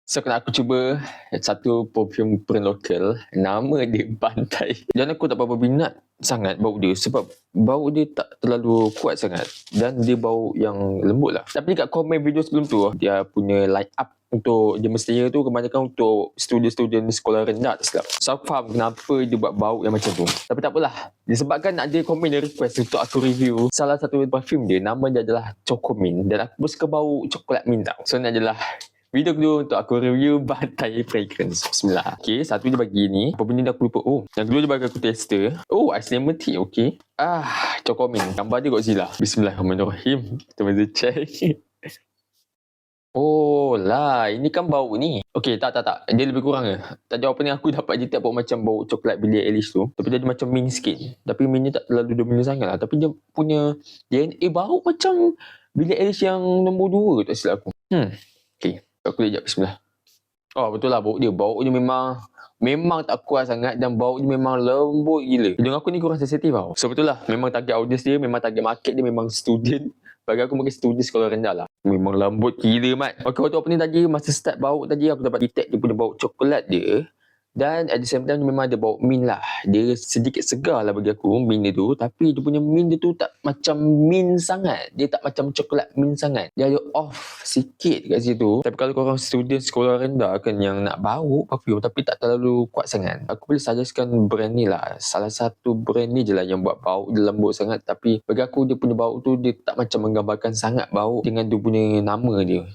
So aku cuba satu perfume brand lokal, nama dia Bantai. Dan aku tak berapa minat sangat bau dia sebab bau dia tak terlalu kuat sangat dan dia bau yang lembut lah. Tapi kat komen video sebelum tu, dia punya line up untuk dia mestinya tu kebanyakan untuk student-student sekolah rendah tak silap. So aku faham kenapa dia buat bau yang macam tu. Tapi tak apalah, disebabkan ada komen yang request untuk aku review salah satu parfum dia, nama dia adalah Chocomint dan aku suka bau coklat mint tau. So ni adalah video kedua untuk aku review Bantai Fragrance. Bismillah. Okay, satu dia bagi ni. Apa benda ni aku lupa. Oh, yang kedua dia bagi aku tester. Oh, ice lemon tea. Okay. Chocomint. Gambar dia Godzilla. Bismillahirrahmanirrahim. Kita mesti check. Oh lah, ini kan bau ni. Okay, tak. Dia lebih kurang ke. Tak jawab apa ni, aku dapat je tak bau macam bau coklat Billie Eilish tu. Tapi dia ada macam mint sikit. Tapi mintnya tak terlalu dominan sangat lah. Tapi dia punya DNA bau macam Billie Eilish yang nombor 2 tak silap aku. Okay. Aku lihat bismillah. Oh betul lah, bau dia memang tak kuat sangat dan bau dia memang lembut gila. Hidung aku ni kurang sensitif tau. So betul lah, memang target audience dia, memang target market dia memang student. Bagi aku mungkin student sekolah rendah lah. Memang lembut gila mat. Okay, waktu opening tadi, masa start bau tadi aku dapat detect dia punya bau coklat dia. Dan at the same time memang ada bau mint lah. Dia sedikit segar lah bagi aku mint dia tu. Tapi dia punya mint dia tu tak macam mint sangat. Dia tak macam coklat mint sangat. Dia ada off sikit kat situ. Tapi kalau korang student sekolah rendah kan yang nak bau perfume tapi tak terlalu kuat sangat, aku boleh suggestkan brand ni lah. Salah satu brand ni je lah yang buat bau dia lembut sangat. Tapi bagi aku dia punya bau tu dia tak macam menggambarkan sangat bau dengan dia punya nama dia.